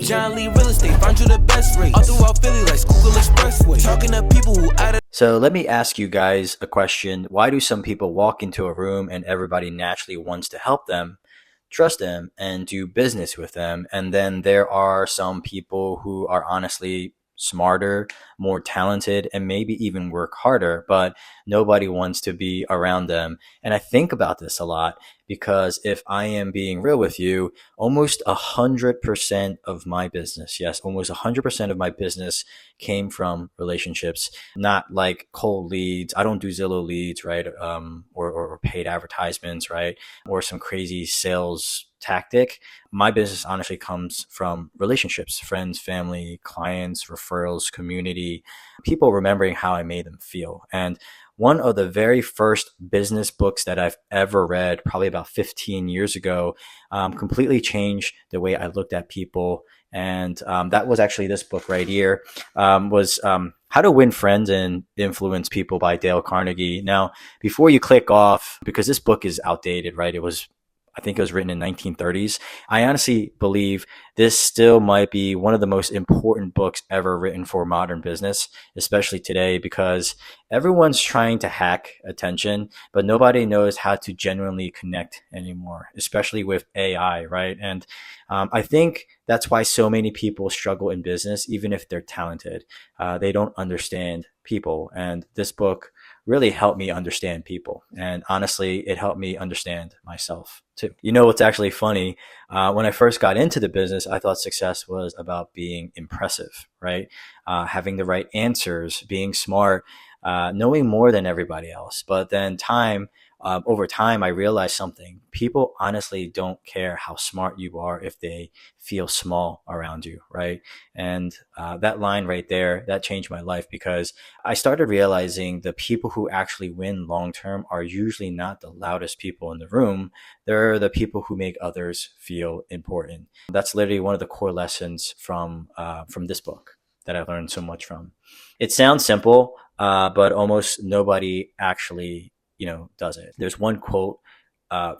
John Lee Real Estate, find you the best rate. All throughout Philly like Schuylkill Expressway. Talking to people who out of. So let me ask you guys a question. Why do some people walk into a room and everybody naturally wants to help them, trust them, and do business with them? And then there are some people who are honestly smarter, more talented, and maybe even work harder, but nobody wants to be around them. And I think about this a lot because if I am being real with you, almost 100% of my business, yes, almost 100% of my business came from relationships, not like cold leads. I don't do Zillow leads, right? Or paid advertisements, right? Or some crazy sales tactic. My business honestly comes from relationships, friends, family, clients, referrals, community, people remembering how I made them feel. And one of the very first business books that I've ever read, probably about 15 years ago, completely changed the way I looked at people. And that was actually this book right here, was How to Win Friends and Influence People by Dale Carnegie. Now, before you click off, because this book is outdated, right? I think it was written in 1930s. I honestly believe this still might be one of the most important books ever written for modern business, especially today, because everyone's trying to hack attention, but nobody knows how to genuinely connect anymore, especially with AI, right? And I think that's why so many people struggle in business, even if they're talented. They don't understand people. And this book really helped me understand people. And honestly, it helped me understand myself too. You know what's actually funny? When I first got into the business, I thought success was about being impressive, right? Having the right answers, being smart, knowing more than everybody else. But then over time, I realized something. People honestly don't care how smart you are if they feel small around you, right? And that line right there, that changed my life because I started realizing the people who actually win long term are usually not the loudest people in the room. They're the people who make others feel important. That's literally one of the core lessons from this book that I learned so much from. It sounds simple, but almost nobody actually does it. There's one quote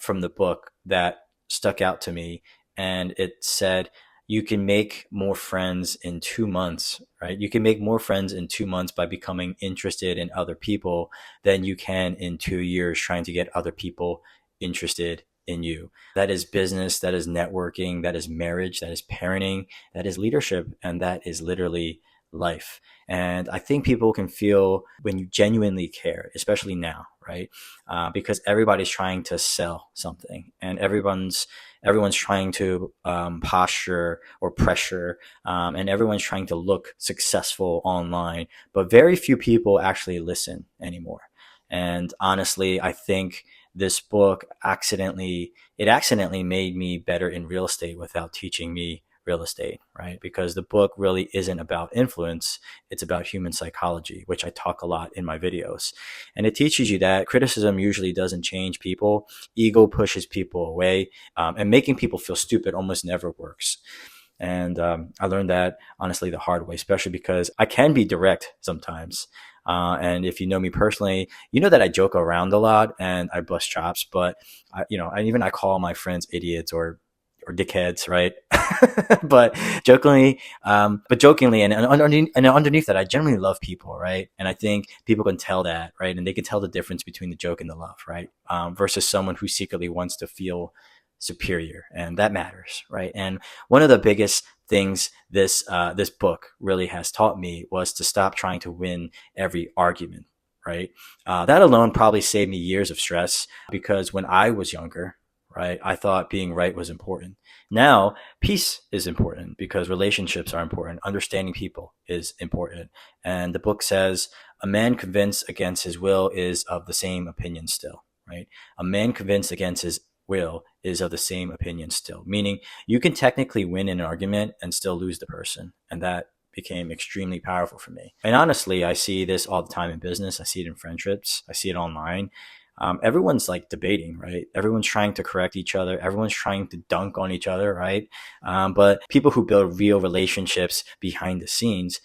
from the book that stuck out to me, and it said, you can make more friends in 2 months, right? You can make more friends in 2 months by becoming interested in other people than you can in 2 years trying to get other people interested in you. That is business, that is networking, that is marriage, that is parenting, that is leadership, and that is literally life. And I think people can feel when you genuinely care, especially now, right? Because everybody's trying to sell something, and everyone's trying to posture or pressure, and everyone's trying to look successful online, but very few people actually listen anymore. And honestly, I think this book accidentally made me better in real estate without teaching me real estate, right? Because the book really isn't about influence. It's about human psychology, which I talk a lot in my videos. And it teaches you that criticism usually doesn't change people. Ego pushes people away, and making people feel stupid almost never works. And I learned that honestly the hard way, especially because I can be direct sometimes. And if you know me personally, you know that I joke around a lot and I bust chops, but I call my friends idiots or dickheads, right? but jokingly, and underneath that, I generally love people, right? And I think people can tell that, right? And they can tell the difference between the joke and the love, right? Versus someone who secretly wants to feel superior, and that matters, right? And one of the biggest things this book really has taught me was to stop trying to win every argument, right? That alone probably saved me years of stress because when I was younger, right, I thought being right was important. Now, peace is important because relationships are important. Understanding people is important. And the book says, a man convinced against his will is of the same opinion still, right? A man convinced against his will is of the same opinion still, meaning you can technically win an argument and still lose the person. And that became extremely powerful for me. And honestly, I see this all the time in business. I see it in friendships. I see it online. Everyone's like debating, right? Everyone's trying to correct each other. Everyone's trying to dunk on each other, right? But people who build real relationships behind the scenes,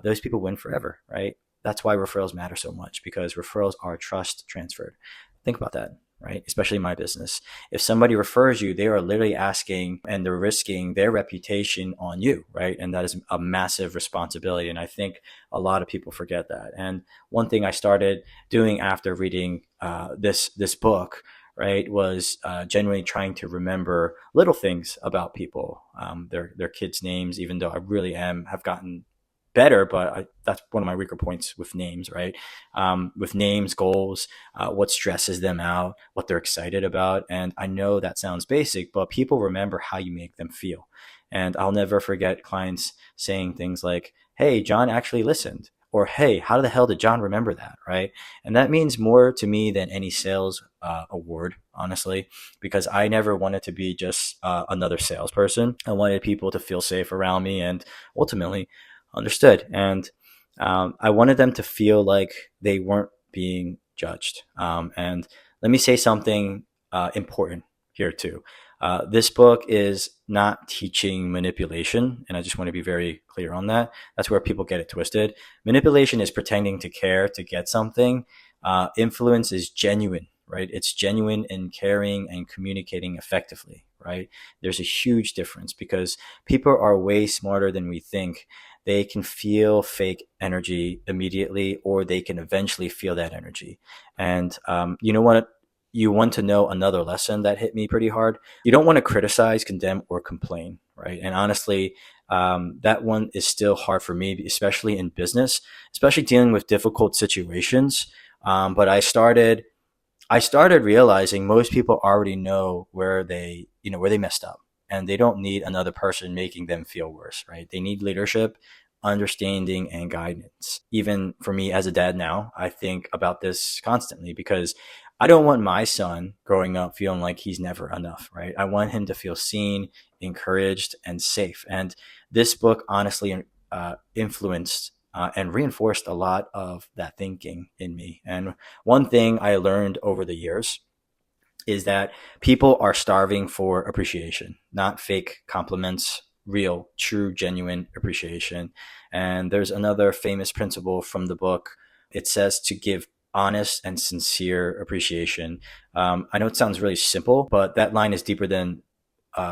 those people win forever, right? That's why referrals matter so much, because referrals are trust transferred. Think about that. right? Especially my business. If somebody refers you, they are literally asking and they're risking their reputation on you, right? And that is a massive responsibility. And I think a lot of people forget that. And one thing I started doing after reading this book, right, was genuinely trying to remember little things about people, their kids' names, even though I really have gotten better, but that's one of my weaker points with names, right? With names, goals, what stresses them out, what they're excited about. And I know that sounds basic, but people remember how you make them feel. And I'll never forget clients saying things like, hey, John actually listened. Or, hey, how the hell did John remember that, right? And that means more to me than any sales award, honestly, because I never wanted to be just another salesperson. I wanted people to feel safe around me and ultimately understood. And I wanted them to feel like they weren't being judged. And let me say something important here too. This book is not teaching manipulation, and I just want to be very clear on that. That's where people get it twisted. Manipulation is pretending to care to get something. Influence is genuine, right? It's genuine in caring and communicating effectively, right? There's a huge difference because people are way smarter than we think. They can feel fake energy immediately, or they can eventually feel that energy. And you know what? You want to know another lesson that hit me pretty hard. You don't want to criticize, condemn, or complain, right? And honestly, that one is still hard for me, especially in business, especially dealing with difficult situations. But I started realizing most people already know where where they messed up, and they don't need another person making them feel worse, right? They need leadership, understanding, and guidance. Even for me as a dad now, I think about this constantly because I don't want my son growing up feeling like he's never enough, right? I want him to feel seen, encouraged, and safe. And this book honestly influenced and reinforced a lot of that thinking in me. And one thing I learned over the years is that people are starving for appreciation, not fake compliments, real, true, genuine appreciation. And there's another famous principle from the book. It says to give honest and sincere appreciation. I know it sounds really simple, but that line is deeper than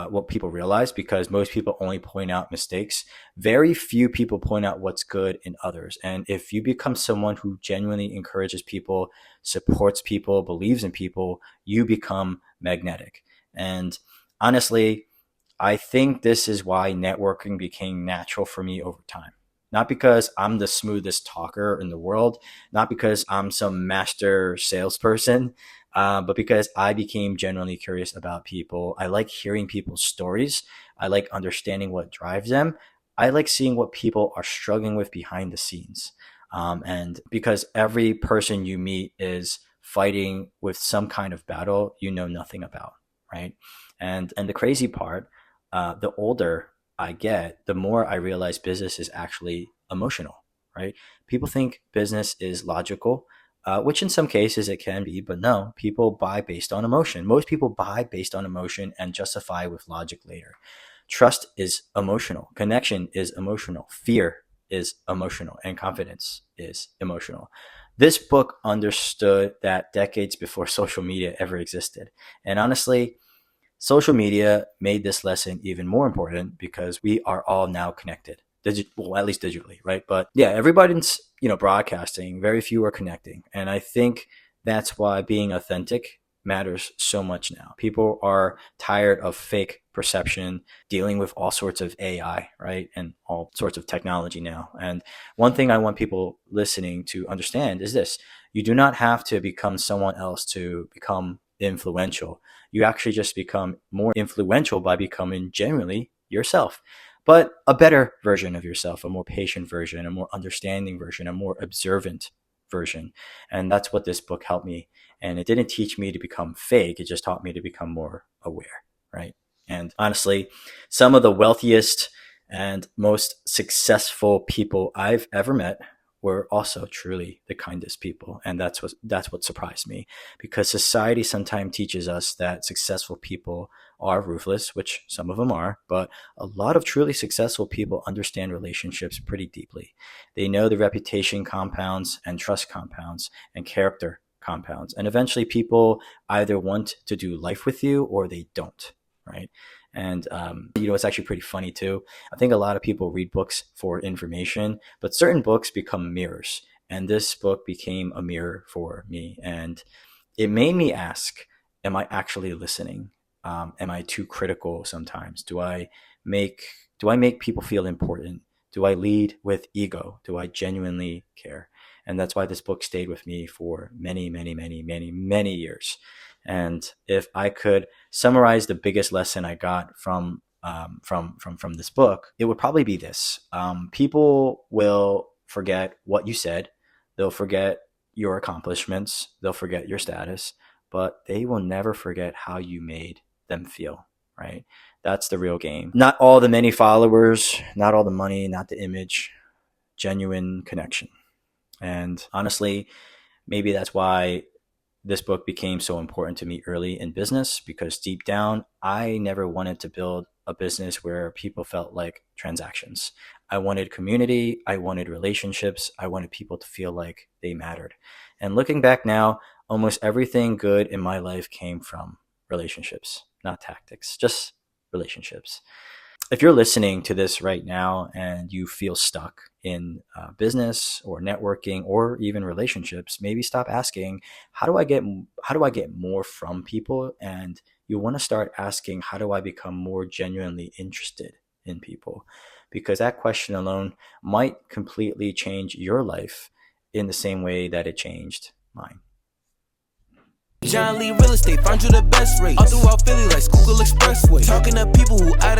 what people realize, because most people only point out mistakes. Very few people point out what's good in others. And if you become someone who genuinely encourages people, supports people, believes in people, you become magnetic. And honestly, I think this is why networking became natural for me over time. Not because I'm the smoothest talker in the world, not because I'm some master salesperson, but because I became genuinely curious about people. I like hearing people's stories. I like understanding what drives them. I like seeing what people are struggling with behind the scenes. And because every person you meet is fighting with some kind of battle you know nothing about, right? And the crazy part, the older I get, the more I realize business is actually emotional, right? People think business is logical, which in some cases it can be, but no, people buy based on emotion. Most people buy based on emotion and justify with logic later. Trust is emotional. Connection is emotional. Fear is emotional. And confidence is emotional. This book understood that decades before social media ever existed. And honestly, social media made this lesson even more important because we are all now connected. Well, at least digitally, right? But yeah, everybody's broadcasting. Very few are connecting, and I think that's why being authentic matters so much now. People are tired of fake perception, dealing with all sorts of AI, right, and all sorts of technology now. And one thing I want people listening to understand is this: you do not have to become someone else to become influential. You actually just become more influential by becoming genuinely yourself, but a better version of yourself, a more patient version, a more understanding version, a more observant version. And that's what this book helped me. And it didn't teach me to become fake. It just taught me to become more aware, right? And honestly, some of the wealthiest and most successful people I've ever met were also truly the kindest people. And that's what surprised me, because society sometimes teaches us that successful people are ruthless, which some of them are, but a lot of truly successful people understand relationships pretty deeply. They know the reputation compounds and trust compounds and character compounds. And eventually people either want to do life with you or they don't, right? And, it's actually pretty funny too. I think a lot of people read books for information, but certain books become mirrors. And this book became a mirror for me. And it made me ask, am I actually listening? Am I too critical sometimes? Do I make people feel important? Do I lead with ego? Do I genuinely care? And that's why this book stayed with me for many, many, many, many, many years. And if I could summarize the biggest lesson I got from this book, it would probably be this: people will forget what you said, they'll forget your accomplishments, they'll forget your status, but they will never forget how you made them feel, right? That's the real game. Not all the many followers, not all the money, not the image, genuine connection. And honestly, maybe that's why this book became so important to me early in business, because deep down, I never wanted to build a business where people felt like transactions. I wanted community. I wanted relationships. I wanted people to feel like they mattered. And looking back now, almost everything good in my life came from relationships, not tactics, just relationships. If you're listening to this right now and you feel stuck in business or networking or even relationships, maybe stop asking, how do I get more from people? And you want to start asking, how do I become more genuinely interested in people? Because that question alone might completely change your life in the same way that it changed mine. John Lee Real Estate, find you the best rates. All throughout Philly like Schuylkill Expressway. Talking to people who out of